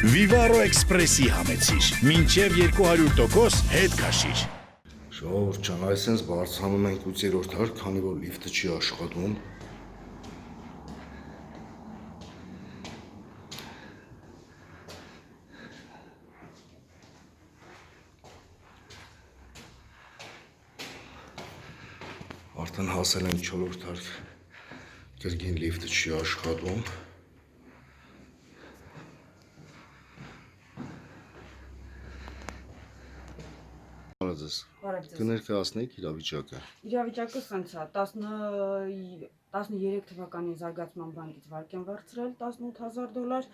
Vivaro Express-ի համեցիր, մինչև 200% հետ քաշիր։ Ժողովուրդ ջան, այսպես բարձրանում ենք 8-րդ հարկ, քանի որ լիֆտը չի աշխատում։ Արդեն հասել ենք 4-րդ հարկ, կրկին լիֆտը չի աշխատում։ Կներկայացնեիք իրավիճակը։ Իրավիճակը սենց է, 13 թվականի զարգացման բանկից վարկ եմ վարձրել $18,000,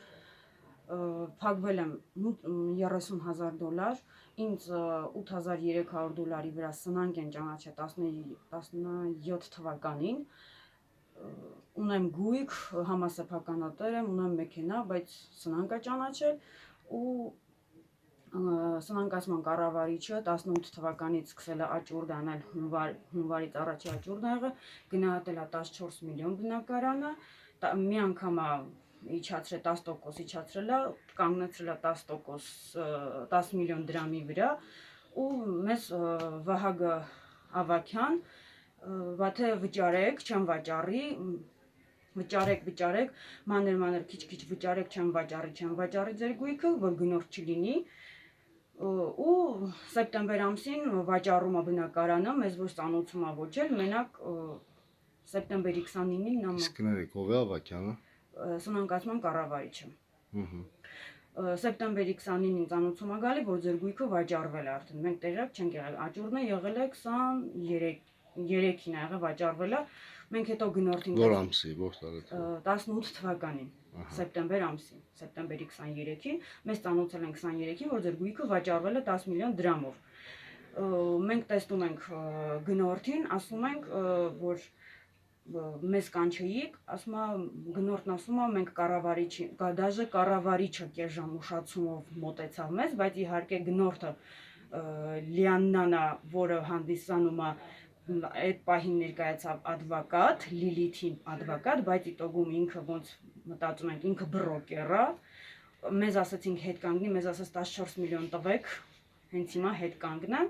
փակվել եմ $30,000, ինձ $8,300 վրա սնանկ են ճանաչել 17 թվականին, ունեմ գույք, համասեփականատեր եմ, ունեմ մեքենա, բայց սնանկ է ճանաչել ու սնանկացման կառավարիչը 18 թվականից սկսել է աճուրդ անել, հունվարից առաջի աճուրդ ա եղել, գնահատել է 14 միլիոն բնակարանը, մի անգամ իջացրել 10% իջացրել է, կանգնեցրել է 10 միլիոն դրամի վրա ու մեզ Վահագը Ավագյան, վաթե վճարեք, չեմ վաճառի, վճարեք, մանր քիչ վճարեք, չեմ վաճառի ձեր գույքը, որ գնորդ չլինի, ու սեպտեմբեր ամսին վաճառում է բնակարանը, մեզ ոչ ծանոթում է ոչ էլ, մենակ սեպտեմբերի 29-ին նա Իսկ կներեք, ով է Ավագյանը։ Սնանկացման կառավարիչը։ Սեպտեմբերի 29-ին ծանոթում է գալի, որ ձեր գույքը վաճառվել է արդեն, մենք տեղյակ չենք եղել, աճուրդն է եղել է 23-ին ա եղել վաճառվել է, մենք հետո գնորդին Որ ամսի, որ տարի։ 18 թվականին, սեպտեմբեր ամսին, սեպտեմբերի 23-ին, մեզ ծանոթել են 23-ին, որ ձեր գույքը վաճառվել է 10 միլիոն դրամով։ Մենք տեսնում ենք գնորդին, ասում ենք, որ մեզ կանչեիք, գնորդն ասում է, մենք դաժե կառավարիչը կես ժամ ուշացումով մոտեցավ մեզ, բայց իհարկե գնորդը Լիաննան է, որը հանդիսանում է այդ պահին ներկայացավ ադվոկատ, Լիլիթին ադվոկատ, բայց իտոգում ինքը ոնց մտածում ենք, ինքը բրոկեր է, մեզ ասացինք հետ կանգնի, մեզ ասաց 14 միլիոն տվեք, հենց հիմա հետ կանգնեմ,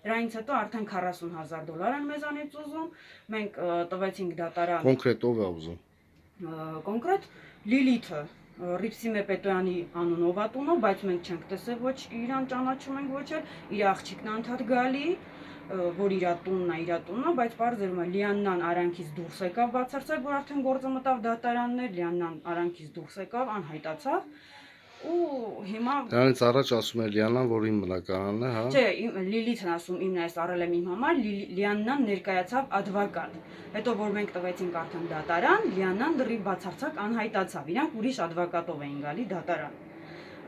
դրանից հետո արդեն $40,000 են մեզանից ուզում, մենք տվեցինք դատարան։ Կոնկրետ ով է ուզում։ Կոնկրետ Լիլիթը, Ռիփսիմե Պետոյանի անունով է տունը, բայց մենք չենք տեսել ոչ իրան ճանաչում ենք ոչ էլ, իր աղջիկն անդադ գալի, որ իր տունն է, բայց պարզվում է Լիաննան արանքից դուրս եկավ բացարձակ, որ արդեն գործը մտավ դատարաններ, Լիաննան արանքից դուրս եկավ, անհայտացավ ու հիմա Դրանից առաջ ասում էր Լիաննան, որ իմ բնակարանն է, հա։ Չէ, Լիլիթն ասում իմն այս առել եմ իմ համար, Լիաննան ներկայացավ ադվոկատ։ Հետո որ մենք տվեցինք արդեն դատարան, Լիաննան դրի բացարձակ անհայտացավ, իրանք ուրիշ ադվոկատով էին գալի դատարան։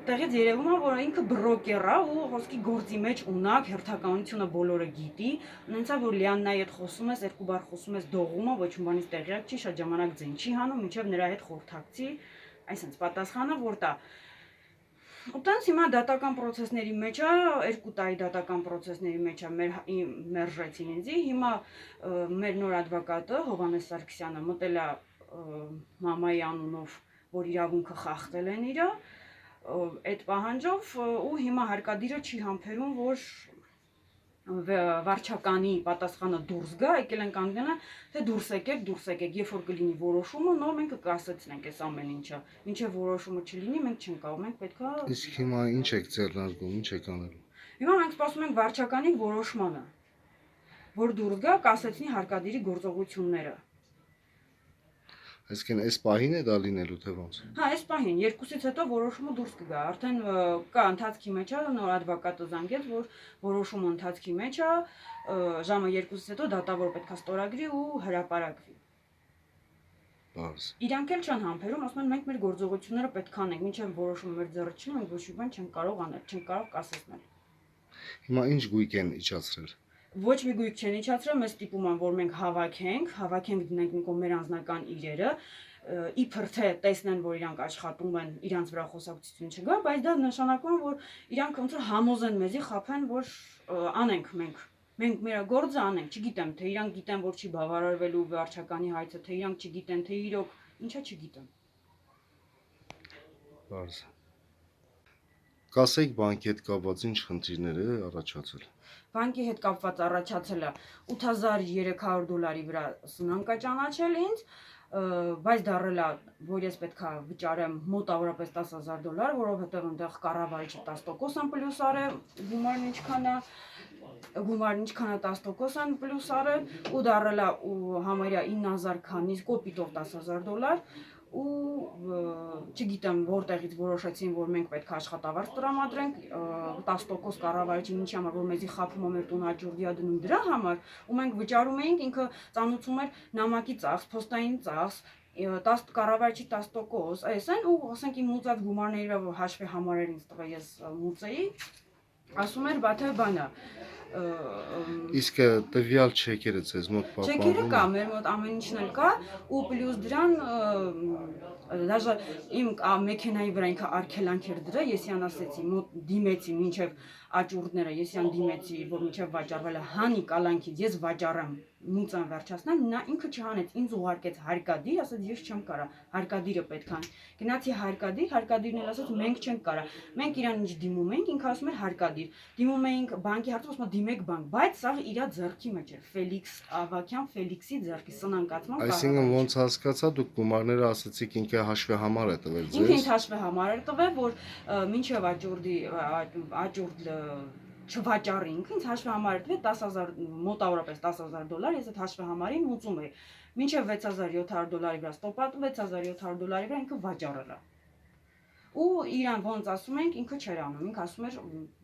Տեղից երևում է, որ ինքը բրոկեր է ու խոսքի գործի մեջ ունակ, հերթականությունը բոլորը գիտի, ունեցա որ Լիաննայի հետ խոսում ես, երկու բառ խոսում ես դողում է, ոչ մի բանից տեղյակ չի, շատ ժամանակ ձեն չի հանում, մինչև նրա հետ խորհրդակցի, այսինքն պատասխանը որ տա։ Ու տենց հիմա դատական պրոցեսների մեջ է, 2 տարի դատական պրոցեսների մեջ է մերժեցին ինձի, հիմա մեր նոր ադվոկատը Հովհաննես Սարգսյանը մտել է մամայի անունով, որ իրավունքը խախտել են իրա, այդ պահանջով ու հիմա հարկադիրը չի համբերում, որ վարչականի պատասխանը դուրս գա, եկել են կանգնելը, թե դուրս եկեք, երբ որ կլինի որոշումը, նոր մենք կկասեցնենք այս ամեն ինչը, մինչև որոշումը չլինի, մենք չենք կարող, մենք պետք է։ Իսկ հիմա ինչ եք ձեռնարկում, ինչ եք անելու։ Հիմա մենք սպասում ենք վարչականի որոշմանը, որ դուրս գա, կասեցնի հարկադիրի գործողությունները։ Այսինքն այս պահին է դա լինելու թե ոնց։ Հա, այս պահին, երկուսից հետո որոշումը դուրս կգա, արդեն կա ընթացքի մեջ է, նոր ադվոկատը զանգեց, որ որոշումը ընթացքի մեջ է, ժամը 2-ից հետո դատավոր պետք է ստորագրի ու հրապարակվի։ Բարձ։ Իրանք էլ չեն համբերում, ասում են մենք մեր գործողությունները պետք է անենք, մինչև որոշումը մեր ձեռը չի, մենք ոչ մի բան չենք կարող անել, չենք կարող կասեցնել։ Հիմա ինչ գույք են իջացրել։ Ոչ մի գույք չեն իջացրել, մեզ ստիպում են, որ մենք հավաքենք դնենք մեր անձնական իրերը, իբր թե տեսնեն, որ իրանք աշխատում են, իրանց վրա խոսակցություն չգա, բայց դա նշանակում է, որ իրանք ոնց որ համոզեն մեզի, խաբեն, որ անենք մենք մեր գործը անենք, չգիտեմ, թե իրանք գիտեն, որ չի բավարարվելու վարչականի հայցը, թե իրանք չգիտեն, թե իրոք ինչա չգիտեմ։ Բարձ։ Կասեիք բանկի հետ կապված ինչ խնդիրներ է առաջացել։ Բանկի հետ կապված առաջացել է $8300 վրա սնանկա ճանաչել ինձ, բայց դառել է, որ ես պետք է վճարեմ մոտավորապես $10000, որովհետև այնտեղ կառավարիչը 10% պլյուս արել, գումարն ինչքան է 10% պլյուս արել ու դառել է համարյա 9000 քանի կոպիտով $10000 ու չգիտեմ որտեղից որոշեցին, որ մենք պետք է աշխատավարձ տրամադրենք 10% կառավարիչի ինչի համար, որ մեզի խափում է մեր տուն աճուրդիա դնում դրա համար, ու մենք վճարում էինք, ինքը ծանուցում էր նամակի ծախս, փոստային ծախս, 10 կառավարիչի 10%, այսեն ու ասենք իմ մուծած գումարները հաշվի համարեր ինձ տղա ես մուծեի, ասում էր բա թե բանա Իսկ տվյալ չեկերը ձեզ մոտ Չեկերը պահպանվում կա, մեր մոտ ամեն ինչն էլ կա ու պլյուս դրան դաժե իմ մեքենայի վրա ինքը արգելանք էր դրել, ես յան ասեցի, մոտ դիմեցի մինչև աճուրդները, ես յան դիմեցի, որ մինչև վաճառվել է հանի կալանքից, ես վաճառեմ, մուծան վերջացնեմ, նա ինքը չհանեց, ինձ ուղարկեց հարկադիր, ասաց ես չեմ կարա, հարկադիրը պետք է։ Գնացի հարկադիրն էլ ասաց մենք չենք կարա։ Մենք իրան ինչ դիմում էինք, ինքը ասում էր հարկադիր։ Դիմում էինք բանկի հարցում, ասում դիմեք բանկ, բայց սա իր ձեռքի մեջ էր, Ֆելիքս Ավակյան Ֆելիքսի ձեռքի սնանկացման։ Այսինքն ոնց հասկացա դուք գումարները ասացիք ինքը հաշվի համար է տվել Ինքը ձեզ։ ինձ հաշվի համար էր տվել, որ մինչև աճուրդ չվաճառի ինքը ինձ հաշվի համար էր տվել 10000 մոտավորապես $10000, ես այդ հաշվի համարին մուծում էի։ Մինչև $6700 վրա ստոպատ, $6700 վրա ինքը վաճառել է։ Ու իրան ոնց ասում ենք, ինքը չէր անում, ինքը ասում էր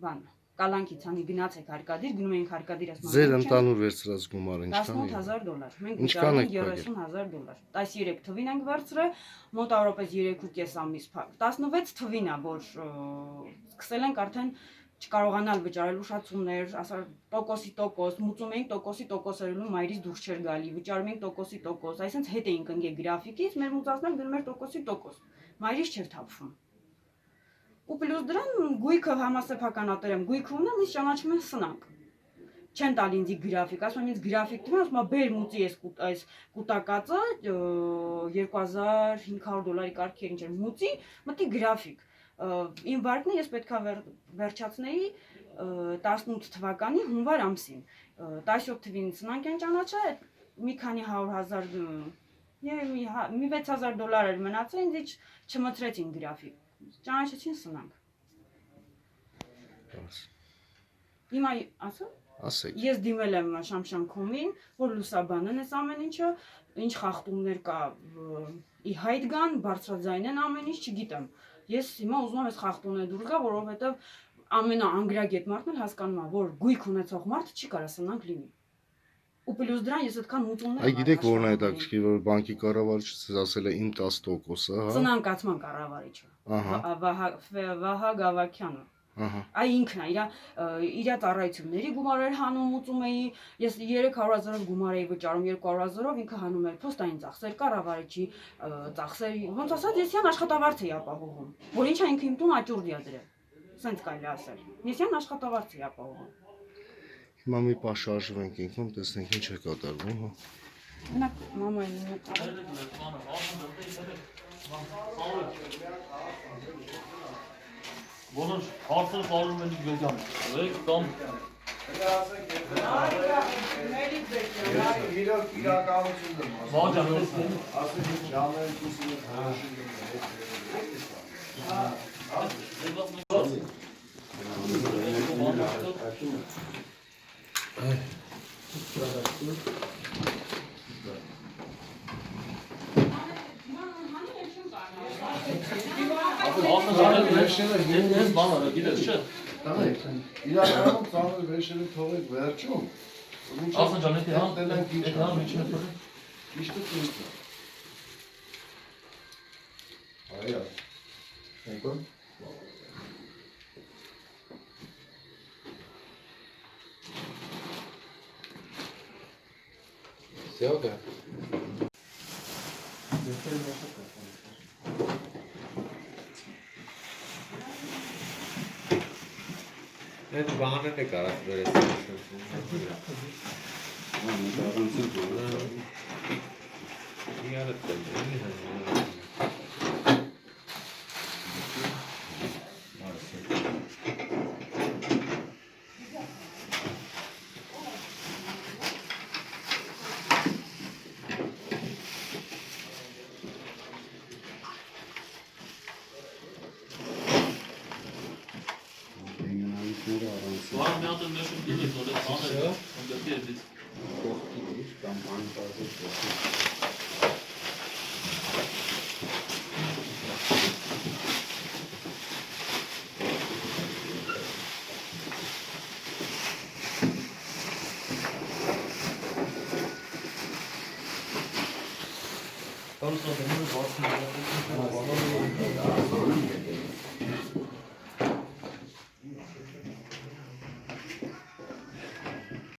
բան, կալանքից հանի գնացեք հարկադիր, գնում էինք հարկադիր ասում։ Ձեր ընդհանուր վերցրած գումարը ինչքան է։ $18000։ Մենք Ինչքան եք $30000։ 13 թվին ենք վերցրել, մոտավորապես 3.5 ամիս, 16 թվին է, որ սկսել ենք արդեն չկարողանալ վճարել ուշացումներ, ասար տոկոսի տոկոս, մուծում էինք տոկոսի տոկոսերում մայրից դուրս չէր գալի, վճարում էինք տոկոսի տոկոս, այսինքն հետ էինք ընկել գրաֆիկից, մեր մուծածներ գնում էր տոկոսի տոկոս, մայրից չէր թափվում։ Ու պլյուս դրան գույքը համասեփականատեր եմ, գույքը ունեմ, ինձ ճանաչում են սնանկ։ Չեն տալ ինձ գրաֆիկ, ասում են ինձ գրաֆիկ տվում, ասում եմ բեր մուծի այս կուտակածը $2500 կարգի ինչ էր, մուծի, մտի գրաֆիկ։ Իմ վարկն ես պետքա վերջացնեի 18 թվականի հունվար ամսին, 17 թվին սնանկ են ճանաչել, մի քանի 100,000 մի $6000 էր մնացել, ինձ չմտրեցին գրաֆիկ, ճանաչեցին սնանկ։ Հիմա ասա։ Ասեք։ Ես դիմել եմ Շամշան.com-ին, որ լուսաբանեն այս ամեն ինչը, ինչ խախտումներ կա, ի հայտ գան, բարձրաձայնեն ամեն ինչ, չգիտեմ։ Ես հիմա ուզում եմ այս խախտումները դուրս գա, որովհետև ամենաանգրագետ մարդն էլ հասկանում է, որ գույք ունեցող մարդը չի կարա սնանկ լինի։ Ու պլյուս դրան ես այդքան մուծումներ Այ գիտեք որն է հետաքրքիր, որ բանկի կառավարիչը ցեզ ասել է իմ 10%-ը, հա։ Սնանկացման կառավարիչը։ Վահագ Ավակյանը։ Այ ինքն է, իր ծառայությունների գումարեր հանում ուծում էի, ես 300,000-ով գումար էի վճարում, 200,000-ով ինքը հանում էր փոստային ծախսեր, կառավարիչի ծախսեր, ոնց ասած ես յան աշխատավարձ էի ապահովում, որ ինչա ինքը իմ տուն աճուրդիա դրել, սենց կարելի ասել, ես յան աշխատավարձ էի ապահովում։ Հիմա մի պահ շարժվենք ինքնում, տեսնենք ինչ է կատարվում, հա։ Մենակ մամային Բոլոր հարցերը կարում են գլգան, կամ իրականությունն եմ բաժան ասել ժամեր կուսին ես բանը գիտես չէ։ իրականում ծանր վերջերը թողեք վերջում։ Ասան ջան, եթե համ միջին է թողեք։ Միշտ ցույց է։ Այո։ Այնքան։ Всё, да. Այդ բանը է կարած վերես։ նշում դիլի որ անել կոնդակտի էդից Կողքից կամ անտարի կողքից Կարուսը դնում է բացի